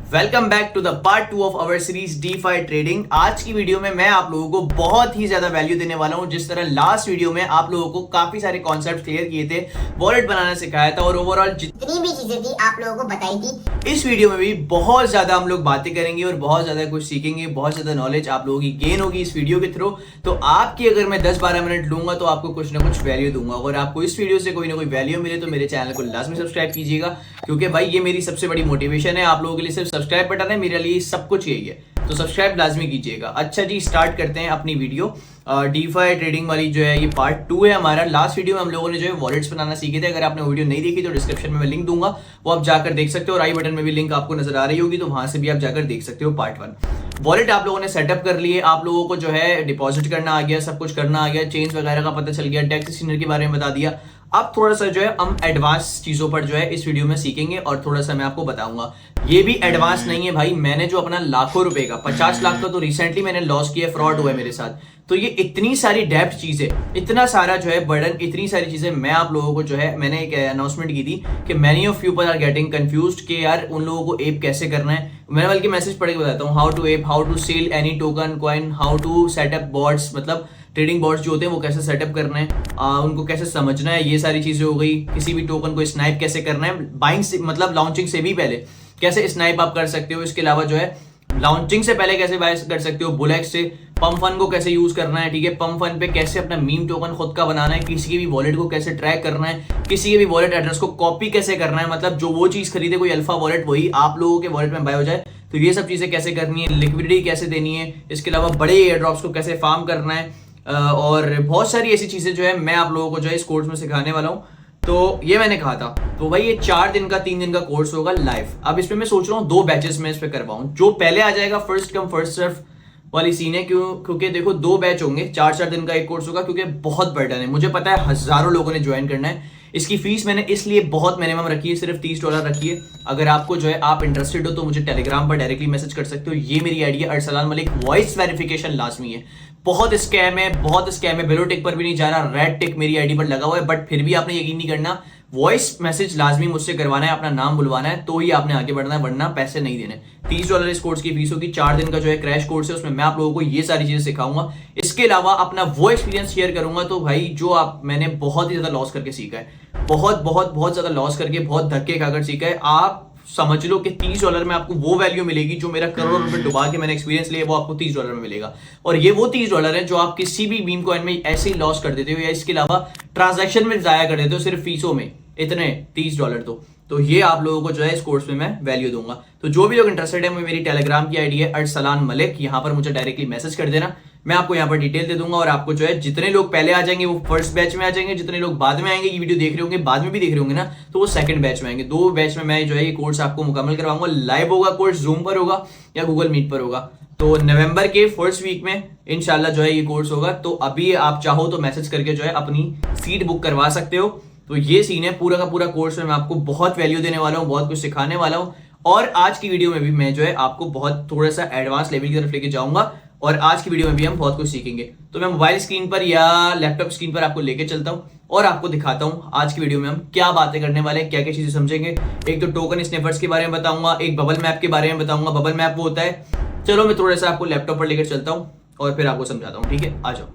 Welcome back to the part 2 of our series DeFi trading. आज की video में मैं आप लोगों को बहुत ही ज्यादा वैल्यू देने वाला हूं। जिस तरह लास्ट वीडियो में आप लोगों को काफी सारे कॉन्सेप्ट क्लियर किए थे, वॉलेट बनाना सिखाया था और ओवरऑल जितनी भी चीजें थी आप लोगों को बताई थी। इस वीडियो में भी बहुत ज्यादा हम लोग बातें करेंगे और बहुत ज्यादा कुछ सीखेंगे। बहुत ज्यादा नॉलेज आप लोगों की गेन होगी इस वीडियो के थ्रू। तो आपकी अगर मैं 10-12 मिनट लूंगा तो आपको कुछ ना कुछ वैल्यू दूंगा। अगर आपको इस वीडियो से कोई ना कोई वैल्यू मिले तो मेरे चैनल को लाजमी सब्सक्राइब कीजिएगा, क्योंकि भाई ये मेरी सबसे बड़ी मोटिवेशन है। आप लोगों के लिए सिर्फ सब्सक्राइब बटन है, मेरे लिए सब कुछ यही है, तो सब्सक्राइब लाजमी कीजिएगा। अच्छा जी, स्टार्ट करते हैं अपनी वीडियो। डीफाई ट्रेडिंग वाली जो है ये पार्ट 2 है हमारा। लास्ट वीडियो में हम लोगों ने जो है वॉलेट्स बनाना सीखे थे। अगर आपने वीडियो नहीं देखी तो डिस्क्रिप्शन में मैं लिंक दूंगा, वो आप जाकर देख सकते हो और आई बटन में भी लिंक आपको नजर आ रही होगी, तो वहां से भी आप जाकर देख सकते हो। पार्ट 1 वॉलेट आप लोगों ने सेटअप कर लिए, आप लोगों को जो है डिपॉजिट करना आ गया, सब कुछ करना आ गया, चेंज वगैरह का पता चल गया, डेक्स स्कैनर के बारे में बता दिया। अब थोड़ा सा जो है हम एडवांस चीजों पर जो है इस वीडियो में सीखेंगे और थोड़ा सा मैं आपको बताऊंगा। ये भी एडवांस नहीं है भाई, मैंने जो अपना लाखों रुपए का 50 लाख का तो रिसेंटली मैंने लॉस किया, फ्रॉड हुआ है मेरे साथ। तो ये इतनी सारी डेप्थ चीजें, इतना सारा जो है बर्डन, इतनी सारी चीजें मैं आप लोगों को जो है, मैंने एक अनाउंसमेंट की थी कि many of people are getting confused कि यार उन लोगों को एप कैसे करना है। मैंने बल्कि मैसेज पढ़ के बताता हूँ, how to app, how to sell any token coin, how to setup bots, मतलब ट्रेडिंग बॉट्स जो होते हैं वो कैसे सेटअप करना है, उनको कैसे समझना है, ये सारी चीजें हो गई। किसी भी टोकन को स्नाइप कैसे करना है, बाइंग से मतलब लॉन्चिंग से भी पहले कैसे स्नाइप आप कर सकते हो। इसके अलावा जो है लॉन्चिंग से पहले कैसे बाय कर सकते हो बुलेक्स से, पम्प फन को कैसे यूज करना है, ठीक है, पम्प फन पे कैसे अपना मीम टोकन खुद का बनाना है, किसी की भी वॉलेट को कैसे ट्रैक करना है, किसी के भी वॉलेट एड्रेस को कॉपी कैसे करना है, मतलब जो वो चीज खरीदे कोई अल्फा वॉलेट वही आप लोगों के वॉलेट में बाय हो जाए, तो ये सब चीजें कैसे करनी है, लिक्विडिटी कैसे देनी है, इसके अलावा बड़े एयर ड्रॉप्स को कैसे फार्म करना है, और बहुत सारी ऐसी चीजें जो है मैं आप लोगों को जो है इस कोर्स में सिखाने वाला हूँ। तो ये मैंने कहा था, तो भाई ये 4 दिन का 3 दिन का कोर्स होगा लाइव। अब इसमें मैं सोच रहा हूँ 2 बैचेस में इस पे करवाऊं। जो पहले आ जाएगा फर्स्ट कम फर्स्ट सर्व वाली सीन है, क्योंकि देखो 2 बैच होंगे, 4-4 दिन का एक कोर्स होगा, क्योंकि बहुत बर्डन है। मुझे पता है हजारों लोगों ने ज्वाइन करना है। इसकी फीस मैंने इसलिए बहुत मिनिमम रखी है, सिर्फ $30 रखी है। अगर आपको जो है आप इंटरेस्टेड हो तो मुझे टेलीग्राम पर डायरेक्टली मैसेज कर सकते हो। ये मेरी आईडी है अरसलान मलिक, वॉइस वेरिफिकेशन लाजमी है। बहुत स्कैम है, बहुत स्कैम है, ब्लू टिक पर भी नहीं जाना, रेड टिक मेरी आईडी पर लगा हुआ है, बट फिर भी आपने यकीन नहीं करना। वॉइस मैसेज लाजमी मुझसे करवाना है, अपना नाम बुलवाना है, तो ही आपने आगे बढ़ना है, वरना पैसे नहीं देने। $30 इस कोर्स की फीस होगी। 4 दिन का जो है क्रैश कोर्स है, उसमें मैं आप लोगों को ये सारी चीजें सिखाऊंगा। इसके अलावा अपना वो एक्सपीरियंस शेयर करूंगा। तो भाई जो आप, मैंने बहुत ही ज्यादा लॉस करके सीखा है, बहुत बहुत बहुत ज्यादा लॉस करके, बहुत धक्के खाकर सीखा है। आप समझ लो कि $30 में आपको वो वैल्यू मिलेगी जो मेरा करोड़ों रुपए डुबा के मैंने एक्सपीरियंस लिया, वो आपको $30 में मिलेगा। और ये वो $30 है जो आप किसी भी मीम कॉइन में ऐसे ही लॉस कर देते हो, या इसके अलावा ट्रांजैक्शन में जाया कर देते हो सिर्फ फीसों में, इतने $30 तो ये आप लोगों को जो है इस कोर्स में मैं वैल्यू दूंगा। तो जो भी लोग इंटरेस्टेड है, मेरी टेलीग्राम की आईडी है अरसलान मलिक, यहाँ पर मुझे डायरेक्टली मैसेज कर देना, मैं आपको यहाँ पर डिटेल दे दूंगा। और आपको जो है जितने लोग पहले आ जाएंगे वो फर्स्ट बैच में आ जाएंगे, जितने लोग बाद में आएंगे, ये वीडियो देख रहे होंगे बाद में भी देख रहे होंगे ना, तो वो सेकंड बैच में आएंगे। 2 बैच में मैं जो है ये कोर्स आपको मुकम्मल करवाऊंगा। लाइव होगा कोर्स, जूम पर होगा या गूगल मीट पर होगा। तो नवंबर के फर्स्ट वीक में इंशाल्लाह जो है ये कोर्स होगा। तो अभी आप चाहो तो मैसेज करके जो है अपनी सीट बुक करवा सकते हो। तो ये सीन है पूरा का पूरा कोर्स में, मैं आपको बहुत वैल्यू देने वाला हूँ, बहुत कुछ सिखाने वाला हूँ। और आज की वीडियो में भी मैं जो है आपको बहुत थोड़ा सा एडवांस लेवल की तरफ लेके जाऊंगा, और आज की वीडियो में भी हम बहुत कुछ सीखेंगे। तो मैं मोबाइल स्क्रीन पर या लैपटॉप स्क्रीन पर आपको लेके चलता हूं और आपको दिखाता हूं आज की वीडियो में हम क्या बातें करने वाले हैं, क्या क्या चीजें समझेंगे। एक तो टोकन स्निफर्स के बारे में बताऊंगा, एक बबल मैप के बारे में बताऊंगा। बबल मैप वो होता है, चलो मैं थोड़ा सा आपको लैपटॉप पर लेकर चलता हूं और फिर आपको समझाता हूं, ठीक है, आ जाओ।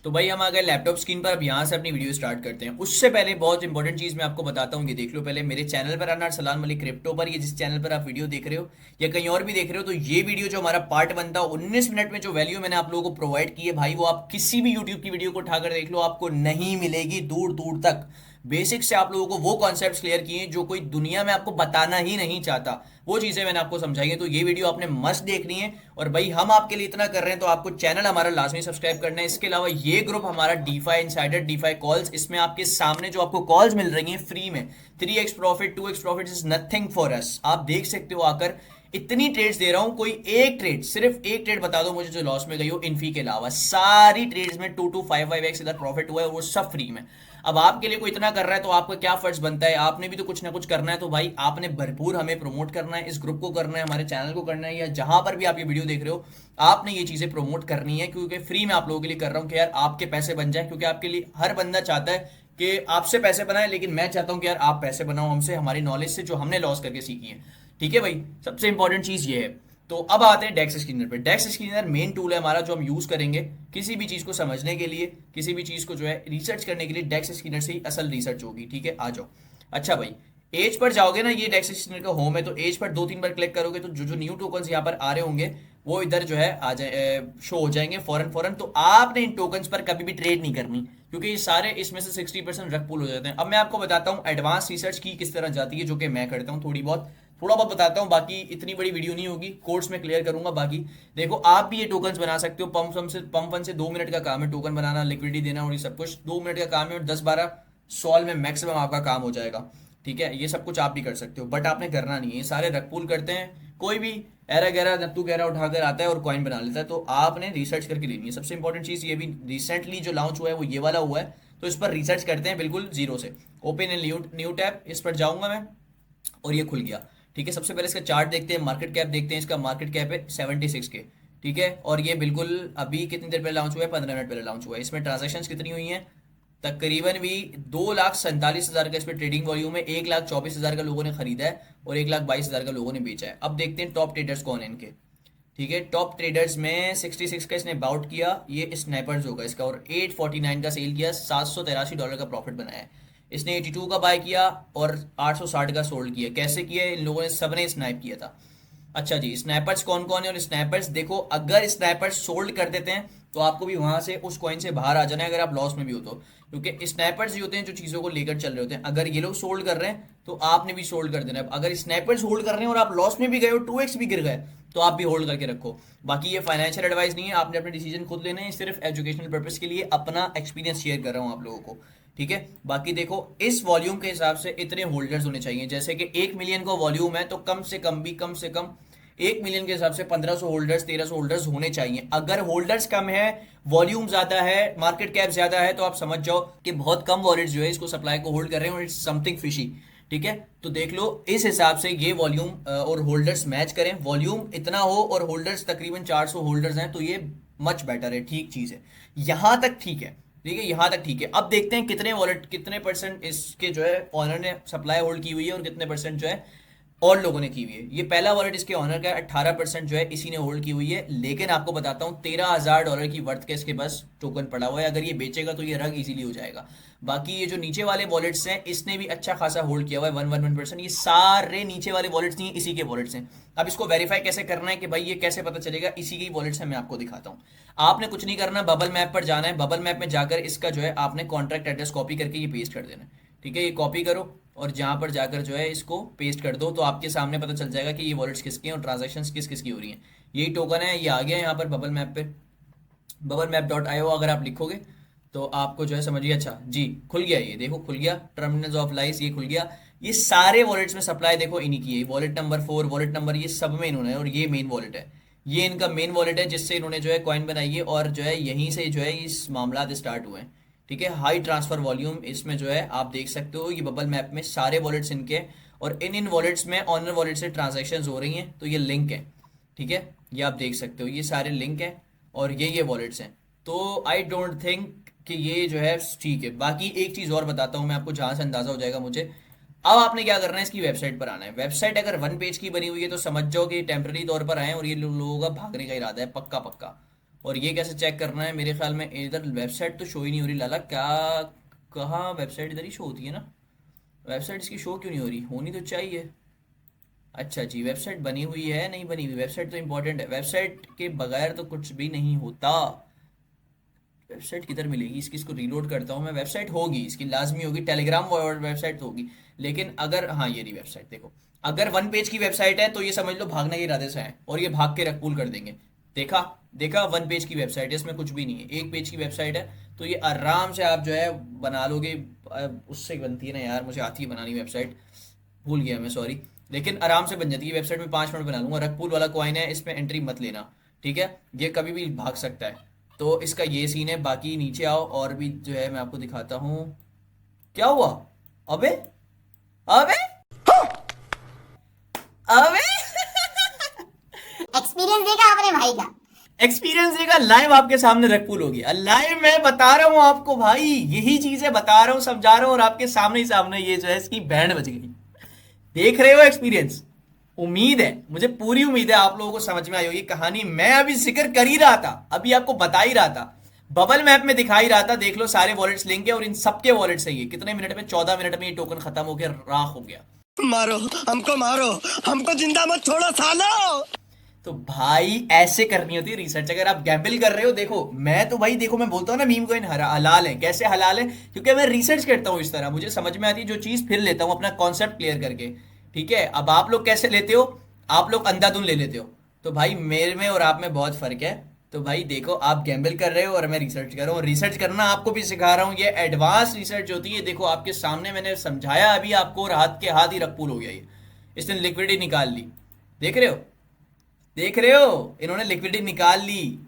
तो भाई हम आ गए लैपटॉप स्क्रीन पर। अब यहाँ से अपनी वीडियो स्टार्ट करते हैं। उससे पहले बहुत इंपॉर्टेंट चीज मैं आपको बताता हूँ, ये देख लो पहले मेरे चैनल पर आना, अरसलान मलिक क्रिप्टो पर। ये जिस चैनल पर आप वीडियो देख रहे हो या कहीं और भी देख रहे हो, तो ये वीडियो जो हमारा पार्ट 1 था, 19 मिनट में जो वैल्यू मैंने आप लोगों को प्रोवाइड की है भाई, वो आप किसी भी यूट्यूब की वीडियो को उठाकर देख लो, आपको नहीं मिलेगी दूर दूर तक। बेसिक से आप लोगों को वो कॉन्सेप्ट्स क्लियर किए जो कोई दुनिया में आपको बताना ही नहीं चाहता, वो चीजें मैंने आपको समझाई है। तो ये वीडियो आपने मस्त देखनी है। और भाई हम आपके लिए इतना कर रहे हैं तो आपको चैनल हमारा लाजमी सब्सक्राइब करना है। इसके अलावा ये ग्रुप हमारा डीफाई इनसाइडर, डीफाई कॉल्स, इसमें आपके सामने जो आपको कॉल्स मिल रही हैं फ्री में, 3x profit, 2x profit is nothing for us. आप देख सकते हो आकर, इतनी ट्रेड्स दे रहा हूं, कोई एक ट्रेड, सिर्फ एक ट्रेड बता दो मुझे जो लॉस में गई हो इनफी के अलावा। सारी ट्रेड्स में 2 to 5x इधर प्रॉफिट हुआ है, वो सब फ्री में। अब आपके लिए कोई इतना कर रहा है तो आपका क्या फर्ज बनता है, आपने भी तो कुछ ना कुछ करना है। तो भाई आपने भरपूर हमें प्रमोट करना है, इस ग्रुप को करना है, हमारे चैनल को करना है, या जहां पर भी आप ये वीडियो देख रहे हो आपने ये चीजें प्रमोट करनी है, क्योंकि फ्री में आप लोगों के लिए कर रहा हूं कि यार आपके पैसे बन जाए। क्योंकि आपके लिए हर बंदा चाहता है कि आपसे पैसे बनाए, लेकिन मैं चाहता हूं कि यार आप पैसे बनाओ हमसे, हमारी नॉलेज से जो हमने लॉस करके सीखी है। ठीक है भाई, सबसे इंपॉर्टेंट चीज ये है। तो अब आते हैं डेक्स स्क्रीनर पे। डेक्स स्क्रीनर मेन टूल है हमारा जो हम यूज करेंगे किसी भी चीज को समझने के लिए, किसी भी चीज को जो है रिसर्च करने के लिए। डेक्स स्क्रीनर से ही असल रिसर्च होगी। ठीक है, आ जाओ। अच्छा भाई, एज पर जाओगे ना, ये डेक्स स्क्रीनर का होम है, तो एज पर 2-3 बार क्लिक करोगे तो जो जो न्यू टोकन्स यहाँ पर आ रहे होंगे वो इधर जो है आ जाए, शो हो जाएंगे फौरन फौरन। तो आपने इन टोकन्स पर कभी भी ट्रेड नहीं करनी, क्योंकि ये सारे इसमें से 60% रग पुल हो जाते हैं। अब मैं आपको बताता हूँ एडवांस रिसर्च की किस तरह जाती है, जो कि मैं करता हूँ। थोड़ा बहुत बताता हूँ, बाकी इतनी बड़ी वीडियो नहीं होगी, कोर्स में क्लियर करूंगा। बाकी देखो, आप भी ये टोकन्स बना सकते हो। पंप वन से 2 मिनट का काम है टोकन बनाना, लिक्विडिटी देना और ये सब कुछ 2 मिनट का काम है, और 10-12 सॉल्व में मैक्सिमम आपका काम हो जाएगा। ठीक है, ये सब कुछ आप भी कर सकते हो, बट आपने करना नहीं है। ये सारे रग पुल करते हैं, कोई भी एरा गैरा नत्तू गैरा उठाकर आता है और कॉइन बना लेता है। तो आपने रिसर्च करके लेनी है। सबसे इंपॉर्टेंट चीज ये भी रिसेंटली जो लॉन्च हुआ है वो ये वाला हुआ है, तो इस पर रिसर्च करते हैं बिल्कुल जीरो से। ओपन ए न्यू टैब, इस पर जाऊंगा मैं और ये खुल गया। ठीक है, सबसे पहले इसका चार्ट देखते हैं, मार्केट कैप देखते हैं। इसका मार्केट कैप है 76 के। ठीक है, और ये बिल्कुल अभी कितनी देर पहले लॉन्च हुआ है, 15 मिनट पहले लॉन्च हुआ है। इसमें ट्रांजेक्शन कितनी हुई है, तकरीबन भी 2,47,000 का इस पर ट्रेडिंग वॉल्यूम है। 1,24,000 का लोगों ने खरीदा है और 1,22,000 का लोगों ने बेचा है। अब देखते हैं टॉप ट्रेडर्स कौन है इनके। ठीक है, टॉप ट्रेडर्स में 66 का इसने बाउट किया, ये स्नैपर्स होगा इसका, और 849 का सेल किया, $783 का प्रॉफिट बनाया है। इसने 82 का बाय किया और 860 का सोल्ड किया। कैसे किया, इन लोगों ने सबने स्नैप किया था। अच्छा जी, स्नैपर्स कौन कौन है, और स्नैपर्स देखो, अगर स्नैपर्स सोल्ड कर देते हैं तो आपको भी वहां से उस कॉइन से बाहर आ जाना है, अगर आप लॉस में भी हो तो। क्योंकि स्नैपर्स ही होते हैं जो चीजों को लेकर चल रहे होते हैं। अगर ये लोग सोल्ड कर रहे हैं तो आपने भी सोल्ड कर देना है। अगर स्नैपर्स होल्ड कर रहे हैं और आप लॉस में भी गए हो, 2x भी गिर गए, तो आप भी होल्ड करके रखो। बाकी ये फाइनेंशियल एडवाइस नहीं है, आपने अपने डिसीजन खुद लेने हैं। सिर्फ एजुकेशनल पर्पस के लिए अपना एक्सपीरियंस शेयर कर रहा हूँ आप लोगों को। ठीक है, बाकी देखो, इस वॉल्यूम के हिसाब से इतने होल्डर्स होने चाहिए। जैसे कि 1 मिलियन का वॉल्यूम है तो कम से कम 1 मिलियन के हिसाब से 1500 होल्डर्स, 1300 होल्डर्स होने चाहिए। अगर होल्डर्स कम है, वॉल्यूम ज्यादा है, मार्केट कैप ज्यादा है, तो आप समझ जाओ कि बहुत कम वॉलेट्स जो है इसको सप्लाई को होल्ड कर रहे हैं और इट्स समथिंग फिशी। ठीक है, तो देख लो इस हिसाब से ये वॉल्यूम और होल्डर्स मैच करें। वॉल्यूम इतना हो और होल्डर्स तकरीबन 400 होल्डर्स हैं, तो ये मच बेटर है, ठीक चीज है। यहां तक ठीक है। ठीक है, यहां तक ठीक है। अब देखते हैं कितने वॉलेट, कितने परसेंट इसके जो है ऑनर ने सप्लाई होल्ड की हुई है और कितने परसेंट जो है और लोगों ने की हुई है। ये पहला वॉलेट इसके ऑनर का 18% जो है इसी ने होल्ड की हुई है। लेकिन आपको बताता हूँ $13,000 की वर्थ के इसके पास टोकन पड़ा हुआ है। अगर ये बेचेगा तो ये रग इजीली हो जाएगा। बाकी ये जो नीचे वाले वॉलेट्स हैं इसने भी अच्छा खासा होल्ड किया हुआ है, 111%। ये सारे नीचे वाले वॉलेट्स नहीं, इसी के वॉलेट्स हैं। अब इसको वेरीफाई कैसे करना है कि भाई ये कैसे पता चलेगा, इसी की वॉलेट्स है, मैं आपको दिखाता हूँ। आपने कुछ नहीं करना, बबल मैप पर जाना है। बबल मैप में जाकर इसका जो है आपने कॉन्ट्रैक्ट एड्रेस कॉपी करके ये पेस्ट कर देना है। ठीक है, ये कॉपी करो और जहां पर जाकर जो है इसको पेस्ट कर दो, तो आपके सामने पता चल जाएगा कि ये वॉलेट्स किसके हैं और ट्रांजैक्शंस किस किस की हो रही हैं। यही टोकन है, ये आ गया यहाँ पर बबल मैप पे, bubblmap.io अगर आप लिखोगे तो आपको जो है समझिए। अच्छा जी, खुल गया, ये देखो खुल गया, टर्मिनल्स ऑफ लाइस, ये खुल गया। ये सारे वॉलेट्स में सप्लाई देखो इन्हीं की है। वॉलेट नंबर 4, वॉलेट नंबर, ये सब में इन्होंने, और ये मेन वॉलेट है, ये इनका मेन वॉलेट है जिससे इन्होंने जो है कॉइन बनाई है, और जो है यहीं से जो है इस मामला स्टार्ट हुए हैं। ठीक है, हाई ट्रांसफर वॉल्यूम इसमें जो है आप देख सकते हो। ये बबल मैप में सारे वॉलेट्स इनके, और इन वॉलेट्स में ऑनर वॉलेट से ट्रांजैक्शन हो रही हैं, तो ये लिंक है। ठीक है, ये आप देख सकते हो, ये सारे लिंक हैं और ये वॉलेट्स हैं। तो आई डोंट थिंक कि ये जो है ठीक है। बाकी एक चीज़ और बताता हूँ मैं आपको, जहाँ से अंदाज़ा हो जाएगा मुझे। अब आपने क्या करना है, इसकी वेबसाइट पर आना है। वेबसाइट अगर 1 पेज की बनी हुई है तो समझ जाओ कि टेम्पररी तौर पर आए और ये लोगों का भागने का इरादा है पक्का पक्का। और ये कैसे चेक करना है, मेरे ख्याल में इधर वेबसाइट तो शो ही नहीं हो रही। लाला क्या, कहाँ वेबसाइट, इधर ही शो होती है ना वेबसाइट, इसकी शो क्यों नहीं हो रही, होनी तो चाहिए। अच्छा जी, वेबसाइट बनी हुई है, नहीं बनी हुई, वेबसाइट तो इंपॉर्टेंट है, वेबसाइट के बगैर तो कुछ भी नहीं होता। वेबसाइट किधर मिलेगी इसकी, इसको रीलोड करता हूँ मैं। वेबसाइट होगी इसकी, लाजमी होगी, टेलीग्राम वेबसाइट तो होगी। लेकिन अगर, हाँ ये रही वेबसाइट, देखो अगर 1 पेज की वेबसाइट है तो ये समझ लो भागने के इरादे से है और ये भाग के रकपूल कर देंगे। देखा देखा, 1 पेज की वेबसाइट है, इसमें कुछ भी नहीं है। 1 पेज की वेबसाइट है तो ये आराम से आप जो है बना लोगे। उससे बनती है ना यार, मुझे आती है बनानी वेबसाइट, भूल गया मैं, सॉरी। लेकिन आराम से बन जाती है वेबसाइट में, 5 मिनट बना लूंगा। रकपूल वाला कॉइन है, इसमें एंट्री मत लेना, ठीक है, ये कभी भी भाग सकता है। तो इसका ये सीन है। बाकी नीचे आओ और भी जो है मैं आपको दिखाता हूँ। क्या हुआ, अबे अबे अबे एक्सपीरियंस देखा आपने भाई का, एक्सपीरियंस देगा, लाइव आपके सामने रकपूल होगी। लाइव मैं बता रहा हूँ आपको भाई, यही चीजें बता रहा हूँ, समझा रहा हूँ, और आपके सामने ही सामने ये जो है इसकी बैंड बज गई। देख रहे हो एक्सपीरियंस, उम्मीद है, मुझे पूरी उम्मीद है आप लोगों को समझ में आई होगी कहानी। मैं अभी जिक्र कर ही रहा था, अभी आपको बता ही रहा था, बबल मैप में दिखा ही रहा था। देख लो सारे वॉलेट्स लिंक है और इन सबके वॉलेट से ये कितने मिनट में, 14 मिनट में ये टोकन खत्म हो गया, राख हो गया। मारो हमको जिंदा मत छोड़ो सालो। तो भाई ऐसे करनी होती है रिसर्च। अगर आप गैम्बल कर रहे हो, देखो मैं तो भाई, देखो मैं बोलता हूँ ना मीम कॉइन हलाल है। कैसे हलाल है? क्योंकि मैं रिसर्च करता हूँ इस तरह, मुझे समझ में आती है जो चीज, फिर लेता हूँ अपना कॉन्सेप्ट क्लियर करके। ठीक है, अब आप लोग कैसे लेते हो? आप लोग अंधाधुन ले लेते हो। तो भाई मेरे में और आप में बहुत फर्क है। तो भाई देखो, आप गैम्बल कर रहे हो और मैं रिसर्च कर रहा हूँ। रिसर्च करना आपको भी सिखा रहा हूँ, ये एडवांस रिसर्च होती है। देखो आपके सामने मैंने समझाया अभी आपको, और हाथ के हाथ ही रकपुल हो गया ये। इसने लिक्विडिटी निकाल ली, देख रहे हो, देख रहे हो, इन्होंने लिक्विडिटी निकाल ली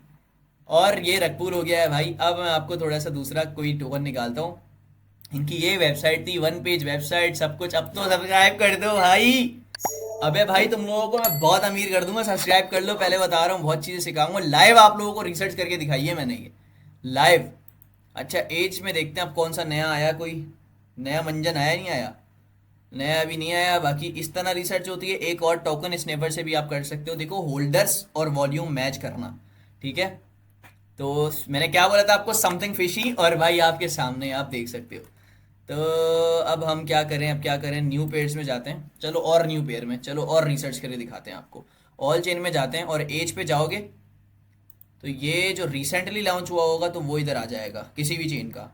और ये रकपुर हो गया है भाई। अब मैं आपको थोड़ा सा दूसरा कोई टोकन निकालता हूँ। इनकी ये वेबसाइट थी, 1 पेज वेबसाइट, सब कुछ। अब तो सब्सक्राइब कर दो भाई। अबे भाई तुम लोगों को मैं बहुत अमीर कर दूंगा, सब्सक्राइब कर लो। पहले बता रहा हूँ, बहुत चीजें सिखाऊंगा लाइव, आप लोगों को रिसर्च करके दिखाई है मैंने ये लाइव। अच्छा एज में देखते हैं अब कौन सा नया आया, कोई नया मंजन आया नहीं आया? नया अभी नहीं आया। बाकी इस तरह रिसर्च होती है। एक और टोकन स्नेपर से भी आप कर सकते हो। देखो होल्डर्स और वॉल्यूम मैच करना, ठीक है। तो मैंने क्या बोला था आपको, समथिंग फिशी, और भाई आपके सामने आप देख सकते हो। तो अब हम क्या करें, अब क्या करें, न्यू पेयर्स में जाते हैं। चलो और न्यू पेयर में, चलो और रिसर्च करके दिखाते हैं आपको। ऑल चेन में जाते हैं और एज पे जाओगे तो ये जो रिसेंटली लॉन्च हुआ होगा तो वो इधर आ जाएगा, किसी भी चेन का।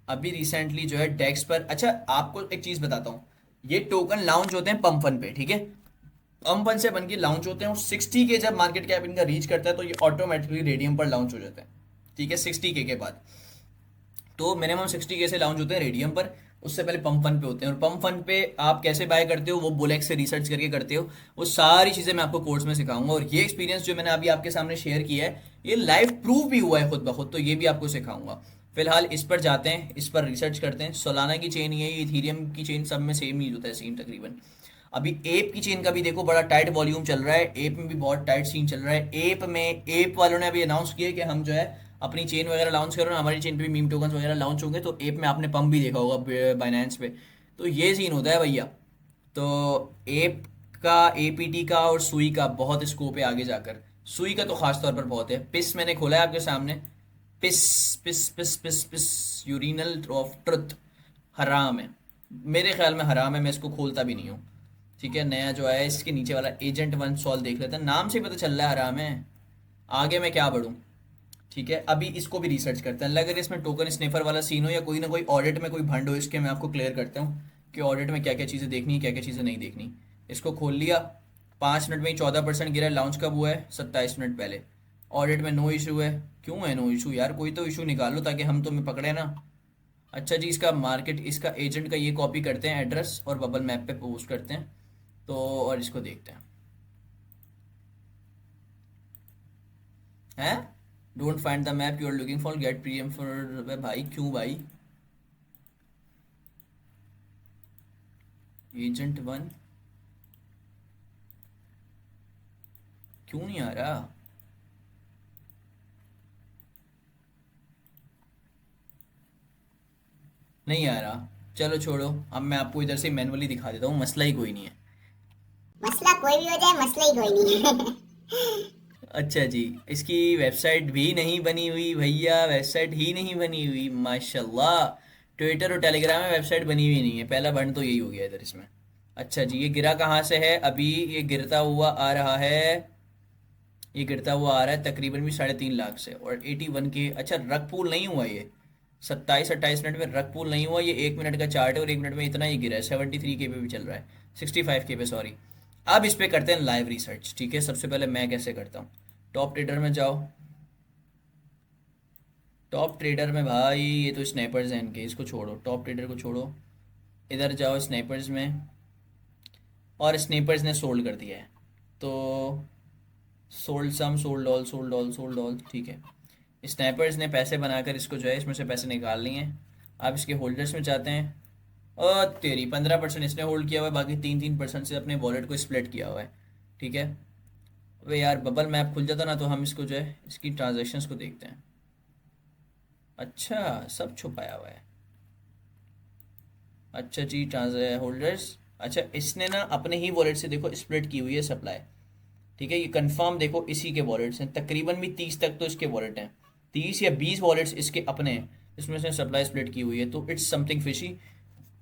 अभी रिसेंटली जो है डेक्स पर। अच्छा आपको एक चीज बताता हूँ, ये टोकन लॉन्च होते हैं पंप फन पे, ठीक है। पंप फन से बन के लॉन्च होते हैं और 60 के जब मार्केट कैप इनका रीच करता है तो ये ऑटोमेटिकली रेडियम पर लॉन्च हो जाते हैं, ठीक है। 60 के बाद तो मिनिमम 60 से लॉन्च होते हैं रेडियम पर, उससे पहले पंप फन पे होते हैं। और पंप फन पे आप कैसे बाय करते हो, वो बुलेक्स से रिसर्च करके करते हो, वो सारी चीज़ें मैं आपको कोर्स में सिखाऊंगा। और ये एक्सपीरियंस जो मैंने अभी आपके सामने शेयर किया है, ये लाइव प्रूव भी हुआ है खुद ब खुद, तो ये भी आपको सिखाऊंगा। फिलहाल इस पर जाते हैं, इस पर रिसर्च करते हैं। सोलाना की चेन, ये इथीरियम की चेन, सब में सेम ही होता है, सेम तकरीबन। अभी एप की चेन का भी देखो बड़ा टाइट वॉल्यूम चल रहा है, एप में भी बहुत टाइट सीन चल रहा है। एप में एप वालों ने अभी अनाउंस किया कि हम जो है अपनी चेन वगैरह लॉन्च कर रहे हैं, हमारी चेन पे भी मीम टोकन्स वगैरह लॉन्च होंगे। तो एप में आपने पंप भी देखा होगा बाइनेंस पे। तो ये सीन होता है भैया। तो एप का, एपीटी का और सुई का बहुत स्कोप है आगे जाकर। सुई का तो खास तौर पर बहुत है। पिस मैंने खोला है आपके सामने, पिस पिस पिस पिस पिस, यूरिनल ऑफ ट्रुथ, हराम है, मेरे ख्याल में हराम है, मैं इसको खोलता भी नहीं हूँ। ठीक है, नया जो आया है इसके नीचे वाला एजेंट वन सॉल्व देख लेते हैं, नाम से ही पता चल रहा है हराम है। आगे मैं क्या बढ़ूँ, ठीक है। अभी इसको भी रिसर्च करते हैं, अगर इसमें टोकन स्नेफर वाला सीन हो या कोई ना कोई ऑडिट में कोई भंड हो, इसके मैं आपको क्लियर करता हूँ कि ऑडिट में क्या क्या चीज़ें देखनी है, क्या क्या चीज़ें नहीं देखनी। इसको खोल लिया, 5 मिनट में ही 14% गिरा है। लॉन्च कब हुआ है? 27 मिनट पहले। ऑडिट में नो इशू है। क्यों है नो इशू यार? कोई तो इशू निकालो ताकि हम तुम्हें पकड़े ना। अच्छा जी, इसका मार्केट, इसका एजेंट का ये कॉपी करते हैं एड्रेस और बबल मैप पे पोस्ट करते हैं। तो और इसको देखते हैं। Don't find the map you are looking for, get premium for. भाई क्यों भाई? एजेंट वन क्यों नहीं आ रहा? नहीं आ रहा, चलो छोड़ो। अब मैं आपको इधर से मैनुअली दिखा देता हूँ, मसला ही कोई नहीं है। मसला कोई भी हो जाए, मसला ही कोई नहीं है। अच्छा जी, इसकी वेबसाइट भी नहीं बनी हुई भैया, वेबसाइट ही नहीं बनी हुई माशाल्लाह। ट्विटर और टेलीग्राम में वेबसाइट बनी हुई नहीं है, पहला बंद तो यही हो गया इधर इसमें। अच्छा जी, ये गिरा कहाँ से है? अभी ये गिरता हुआ आ रहा है, ये गिरता हुआ आ रहा है तकरीबन भी 3.5 लाख से, और 81 के। अच्छा रग पुल नहीं हुआ ये, 27-28 मिनट में रग पुल नहीं हुआ। ये 1 मिनट का चार्ट है और 1 मिनट में इतना ही गिरा है। 73 के पे भी चल रहा है, 65 के पे, सॉरी। अब इस पे करते हैं लाइव रिसर्च, ठीक है। सबसे पहले मैं कैसे करता हूँ, टॉप ट्रेडर में जाओ। टॉप ट्रेडर में भाई ये तो स्नैपर्स हैं इनके, इसको छोड़ो, टॉप ट्रेडर को छोड़ो। इधर जाओ स्नैपर्स में, और स्नैपर्स ने सोल्ड कर दिया है। तो sold some, sold all, sold all, sold all, ठीक है। स्नैपर्स ने पैसे बनाकर इसको जो है इसमें से पैसे निकाल लिए हैं। अब इसके होल्डर्स में जाते हैं। और तेरी 15% इसने होल्ड किया हुआ है, बाकी 3-3% से अपने वॉलेट को स्प्लिट किया हुआ है, ठीक है। वे यार बबल मैप खुल जाता ना तो हम इसको जो है इसकी ट्रांजेक्शन्स को देखते हैं। अच्छा सब छुपाया हुआ है। अच्छा जी, होल्डर्स अच्छा, इसने ना अपने ही वॉलेट से देखो स्प्लिट की हुई है सप्लाई, ठीक है। ये कंफर्म देखो इसी के वॉलेट्स हैं, तकरीबन भी 30 तक तो इसके वॉलेट हैं, 30 या 20 वॉलेट्स इसके अपने हैं, इसमें से सप्लाई स्प्लिट की हुई है, तो इट्स समथिंग फिशी।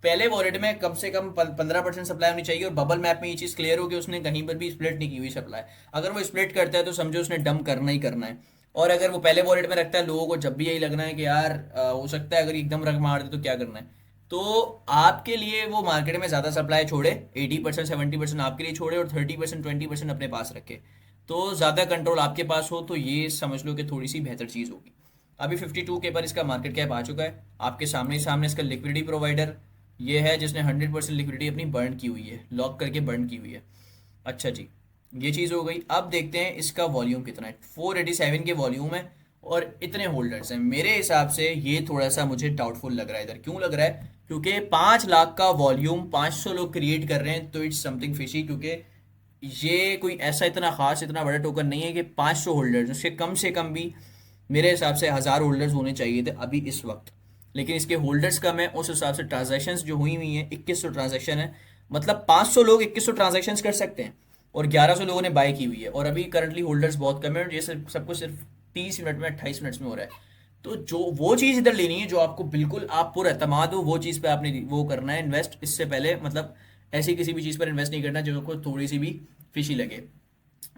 पहले वॉलेट में कम से कम 15% सप्लाई होनी चाहिए, और बबल मैप में ये चीज़ क्लियर हो कि उसने कहीं पर भी स्प्लिट नहीं की हुई सप्लाई। अगर वो स्प्लिट करता है तो समझो उसने डंप करना ही करना है। और अगर वो पहले वॉलेट में रखता है, लोगों को जब भी यही लगना है कि यार हो सकता है अगर एकदम रख मार दे तो क्या करना है, तो आपके लिए वो मार्केट में ज़्यादा सप्लाई छोड़े, 80% 70% आपके लिए छोड़े, और 30% 20% अपने पास रखे, तो ज़्यादा कंट्रोल आपके पास हो, तो ये समझ लो कि थोड़ी सी बेहतर चीज़ होगी। अभी 52 के पर इसका मार्केट कैप आ चुका है, आपके सामने ही सामने इसका लिक्विडिटी प्रोवाइडर ये है जिसने 100% लिक्विडिटी अपनी बर्न की हुई है, लॉक करके बर्न की हुई है। अच्छा जी, ये चीज़ हो गई। अब देखते हैं इसका वॉल्यूम कितना है, 487 के वॉल्यूम है और इतने होल्डर्स हैं। मेरे हिसाब से ये थोड़ा सा मुझे डाउटफुल लग रहा है इधर। क्यों लग रहा है? क्योंकि 5 लाख का वॉल्यूम 500 लोग क्रिएट कर रहे हैं, तो इट्स समथिंग फिशी, क्योंकि ये कोई ऐसा इतना खास इतना बड़ा टोकन नहीं है कि 500 होल्डर्स, उसके कम से कम भी मेरे हिसाब से 1000 होल्डर्स होने चाहिए थे अभी इस वक्त, लेकिन इसके होल्डर्स कम है। उस हिसाब से ट्रांजैक्शंस जो हुई हुई हैं 2100 ट्रांजैक्शन है, मतलब 500 लोग 2100 ट्रांजैक्शंस कर सकते हैं, और 1100 लोगों ने बाय की हुई है, और अभी करंटली होल्डर्स बहुत कम है, और ये सब कुछ सिर्फ 30 मिनट में 28 मिनट्स में हो रहा है। तो जो वो चीज़ इधर लेनी है जो आपको बिल्कुल आप पूरा एतमाद हो, वो चीज़ पे आपने वो करना है इन्वेस्ट। इससे पहले मतलब ऐसी किसी भी चीज़ पर इन्वेस्ट नहीं करना जो आपको थोड़ी सी भी फिशी लगे,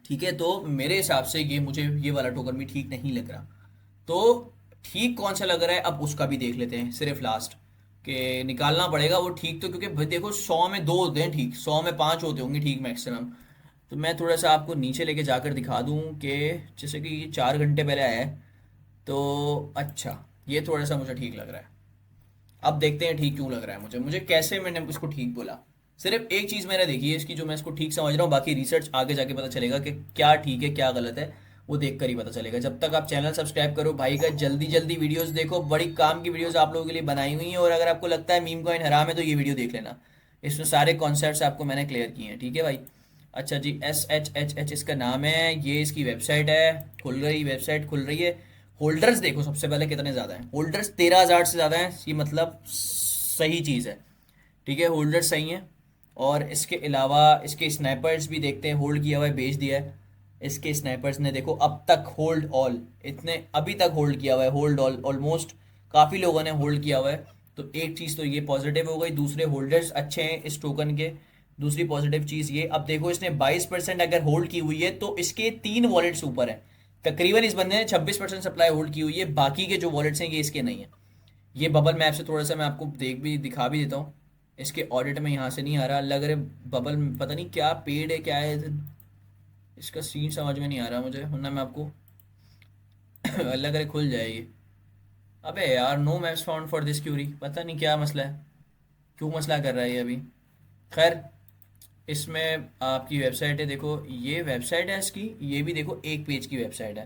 ठीक है। तो मेरे हिसाब से ये मुझे ये वाला टोकन भी ठीक नहीं लग रहा। तो ठीक कौन सा लग रहा है अब उसका भी देख लेते हैं, सिर्फ लास्ट के निकालना पड़ेगा वो ठीक। तो क्योंकि भाई देखो 100 में 2 होते हैं ठीक, 100 में 5 होते होंगे ठीक मैक्सिमम। तो मैं थोड़ा सा आपको नीचे लेके जाकर दिखा दूं कि जैसे कि ये 4 घंटे पहले आया है, तो अच्छा ये थोड़ा सा मुझे ठीक लग रहा है। अब देखते हैं ठीक क्यों लग रहा है मुझे, कैसे मैंने इसको ठीक बोला। सिर्फ एक चीज़ मैंने देखी है इसकी जो मैं इसको ठीक समझ रहा हूँ, बाकी रिसर्च आगे जाके पता चलेगा कि क्या ठीक है क्या गलत है, वो देख कर ही पता चलेगा। जब तक आप चैनल सब्सक्राइब करो भाई का, जल्दी जल्दी वीडियोस देखो, बड़ी काम की वीडियोस आप लोगों के लिए बनाई हुई हैं। और अगर आपको लगता है मीम कॉइन हराम है तो ये वीडियो देख लेना, इसमें सारे कॉन्सेप्ट्स आपको मैंने क्लियर किए हैं, ठीक है भाई। अच्छा जी, SHHH इसका नाम है, ये इसकी वेबसाइट है, वेबसाइट खुल रही है। होल्डर्स देखो सबसे पहले कितने ज़्यादा हैं, होल्डर्स 13,000 से ज़्यादा हैं, ये मतलब सही चीज़ है, ठीक है, होल्डर्स सही हैं। और इसके अलावा इसके स्नैपर्स भी देखते हैं, होल्ड किया हुआ है, बेच दिया है। इसके स्नैपर्स ने देखो अब तक होल्ड ऑल, इतने अभी तक होल्ड किया हुआ है, होल्ड ऑल ऑलमोस्ट काफ़ी लोगों ने होल्ड किया हुआ है। तो एक चीज़ तो ये पॉजिटिव हो गई, दूसरे होल्डर्स अच्छे हैं इस टोकन के। दूसरी पॉजिटिव चीज़ ये, अब देखो इसने 22% अगर होल्ड की हुई है तो इसके 3 वॉलेट्स ऊपर है, तकरीबन इस बंदे ने 26% सप्लाई होल्ड की हुई है, बाकी के जो वॉलेट्स हैं ये इसके नहीं है। ये बबल मैप से थोड़ा सा मैं आपको दिखा भी देता हूँ, इसके ऑडिट में यहाँ से नहीं आ रहा, लग रहा बबल पता नहीं क्या पेड है क्या है, इसका सीन समझ में नहीं आ रहा मुझे, वरना मैं आपको लग रहा खुल जाएगी। अबे यार no maps found for this query, पता नहीं क्या मसला है, क्यों मसला कर रहा है ये अभी। खैर इसमें आपकी वेबसाइट है, देखो ये वेबसाइट है इसकी, ये भी देखो एक पेज की वेबसाइट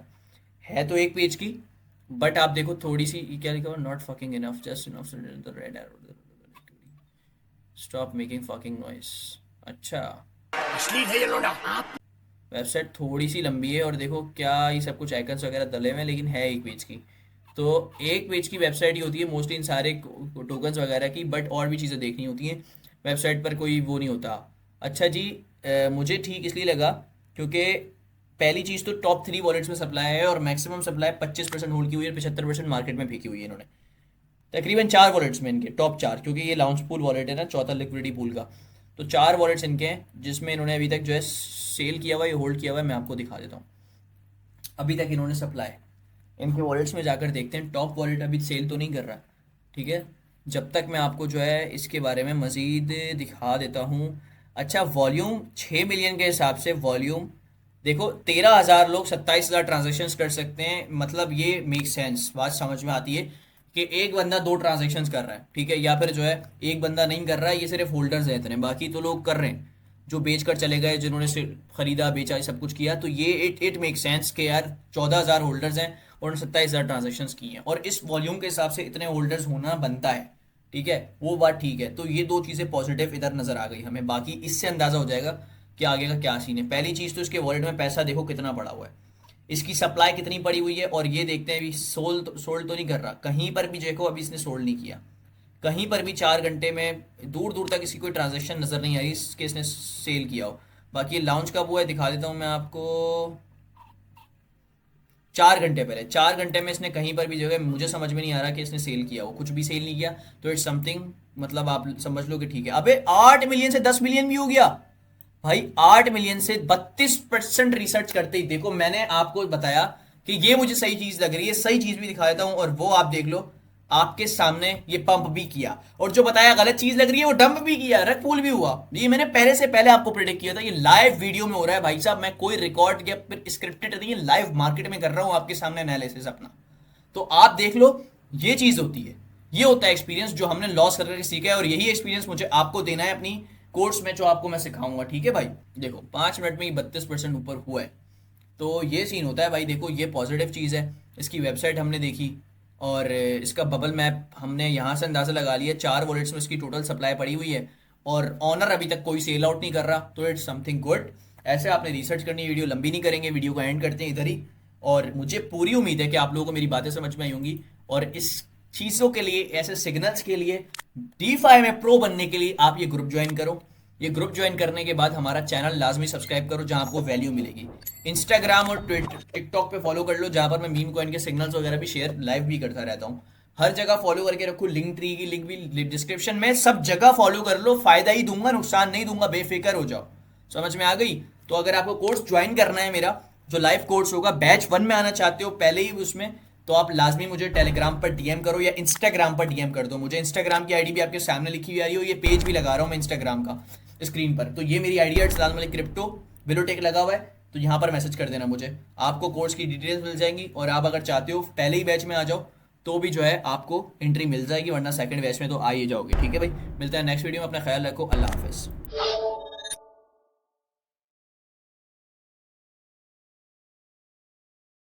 है तो एक पेज की, बट आप देखो थोड़ी सी क्या लिखा हुआ, not fucking enough, just enough the red arrow, stop making fucking noise. अच्छा वेबसाइट थोड़ी सी लंबी है, और देखो क्या ये सब कुछ आइकन्स वगैरह डले हुए हैं, लेकिन है एक पेज की। तो एक पेज की वेबसाइट ही होती है मोस्टली इन सारे टोकन्स वगैरह की, बट और भी चीज़ें देखनी होती हैं वेबसाइट पर, कोई वो नहीं होता। अच्छा जी, मुझे ठीक इसलिए लगा क्योंकि पहली चीज़ तो टॉप 3 वॉलेट्स में सप्लाई है, और मैक्सिमम सप्लाई 25% होल्ड की हुई है, 75% मार्केट में फेंकी हुई है इन्होंने, तकरीबन 4 वॉलेट्स में इनके टॉप 4, क्योंकि ये लाउंज पूल वॉलेट है ना, चौथा लिक्विडिटी पूल का। तो 4 वॉलेट्स इनके हैं जिसमें इन्होंने अभी तक जो है सेल किया हुआ है, होल्ड किया हुआ है। मैं आपको दिखा देता हूँ अभी तक इन्होंने सप्लाई, इनके वॉलेट्स में जाकर देखते हैं। टॉप वॉलेट अभी सेल तो नहीं कर रहा, ठीक है, जब तक मैं आपको जो है इसके बारे में मज़ीद दिखा देता हूँ। अच्छा वॉल्यूम 6 मिलियन के हिसाब से वॉल्यूम देखो, 13,000 लोग 27,000 ट्रांजेक्शन्स कर सकते हैं, मतलब ये मेक सेंस, बात समझ में आती है कि एक बंदा 2 ट्रांजेक्शन्स कर रहा है, ठीक है, या फिर जो है एक बंदा नहीं कर रहा है, ये सिर्फ होल्डर्स हैं इतने, बाकी तो लोग कर रहे हैं जो बेच कर चले गए, जिन्होंने खरीदा बेचा सब कुछ किया। तो ये इट मेक सेंस कि यार 14,000 होल्डर्स हैं और 27,000 ट्रांजेक्शन्स की हैं, और इस वॉल्यूम के हिसाब से इतने होल्डर्स होना बनता है, ठीक है, वो बात ठीक है। तो ये 2 चीज़ें पॉजिटिव इधर नज़र आ गई हमें, बाकी इससे अंदाज़ा हो जाएगा कि आगे का क्या सीन है। पहली चीज़ तो इसके वॉलेट में पैसा देखो कितना पड़ा हुआ है, इसकी सप्लाई कितनी पड़ी हुई है, और ये देखते हैं अभी सोल्ड तो नहीं कर रहा कहीं पर भी, देखो अभी इसने सोल्ड नहीं किया, कहीं पर भी 4 घंटे में दूर दूर तक इसकी कोई ट्रांजेक्शन नज़र नहीं आई कि इसने सेल किया हो। बाकी ये लॉन्च कब हुआ है दिखा देता हूँ मैं आपको। 4 घंटे पहले, 4 घंटे में इसने कहीं पर भी जो है मुझे समझ में नहीं आ रहा कि इसने सेल किया हो, कुछ भी सेल नहीं किया। तो इट्स समथिंग, मतलब आप समझ लो कि ठीक है। अबे 8 मिलियन से 10 मिलियन भी हो गया भाई। 8 मिलियन से 32% रिसर्च करते ही देखो, मैंने आपको बताया कि ये मुझे सही चीज लग रही है, सही चीज भी दिखा देता हूं, और वो आप देख लो आपके सामने ये पंप भी किया, और जो बताया गलत चीज लग रही है वो डंप भी किया, रग पुल भी हुआ। ये मैंने पहले से पहले आपको प्रेडिक्ट किया था। ये लाइव वीडियो में हो रहा है भाई साहब, मैं कोई रिकॉर्ड या फिर स्क्रिप्टेड नहीं, लाइव मार्केट में कर रहा हूं आपके सामने एनालिसिस अपना। तो आप देख लो, ये चीज होती है, ये होता है एक्सपीरियंस जो हमने लॉस करके सीखा है, और यही एक्सपीरियंस मुझे आपको देना है अपनी कोर्स में जो आपको मैं सिखाऊंगा। ठीक है भाई, देखो 5 मिनट में ही 32% ऊपर हुआ है। तो ये सीन होता है भाई। देखो ये पॉजिटिव चीज़ है। इसकी वेबसाइट हमने देखी और इसका बबल मैप हमने यहाँ से अंदाज़ा लगा लिया। 4 वॉलेट्स में इसकी टोटल सप्लाई पड़ी हुई है, और ऑनर अभी तक कोई सेल आउट नहीं कर रहा, तो इट्स समथिंग गुड। ऐसे आपने रिसर्च करनी, वीडियो लंबी नहीं करेंगे, वीडियो को एंड करते हैं इधर ही। और मुझे पूरी उम्मीद है कि आप लोगों को मेरी बातें समझ में आई होंगी, और इस चीज़ों के लिए, ऐसे सिग्नल्स के लिए, DeFi में प्रो बनने के लिए आप ये ग्रुप ज्वाइन करो। ये ग्रुप ज्वाइन करने के बाद हमारा चैनल लाजमी सब्सक्राइब करो, जहां आपको वैल्यू मिलेगी। इंस्टाग्राम और टिकटॉक पे फॉलो कर लो, जहां पर मैं मीम कॉइन के सिग्नल्स वगैरह भी शेयर लाइव भी करता रहता हूँ। हर जगह फॉलो करके रखो। लिंक ट्री की लिंक भी डिस्क्रिप्शन में, सब जगह फॉलो कर लो। फायदा ही दूंगा, नुकसान नहीं दूंगा, बेफिक्र हो जाओ। समझ में आ गई? तो अगर आपको कोर्स ज्वाइन करना है मेरा, जो लाइव कोर्स होगा, बैच 1 में आना चाहते हो पहले ही उसमें, तो आप लाजमी मुझे टेलीग्राम पर डीएम करो या इंस्टाग्राम पर डीएम कर दो। मुझे इंस्टाग्राम की आईडी भी आपके सामने लिखी हुई आ रही हो, ये पेज भी लगा रहा हूँ मैं इंस्टाग्राम का स्क्रीन पर। तो ये मेरी आईडी है सलाल मलिक क्रिप्टो, विलोटेक लगा हुआ है, तो यहाँ पर मैसेज कर देना मुझे, आपको कोर्स की डिटेल्स मिल जाएंगी। और आप अगर चाहते हो पहले ही बैच में आ जाओ तो भी जो है आपको एंट्री मिल जाएगी, वरना सेकंड बैच में तो आ ही जाओगे। ठीक है भाई, मिलता है नेक्स्ट वीडियो में, अपना ख्याल रखो, अल्लाह हाफिज़।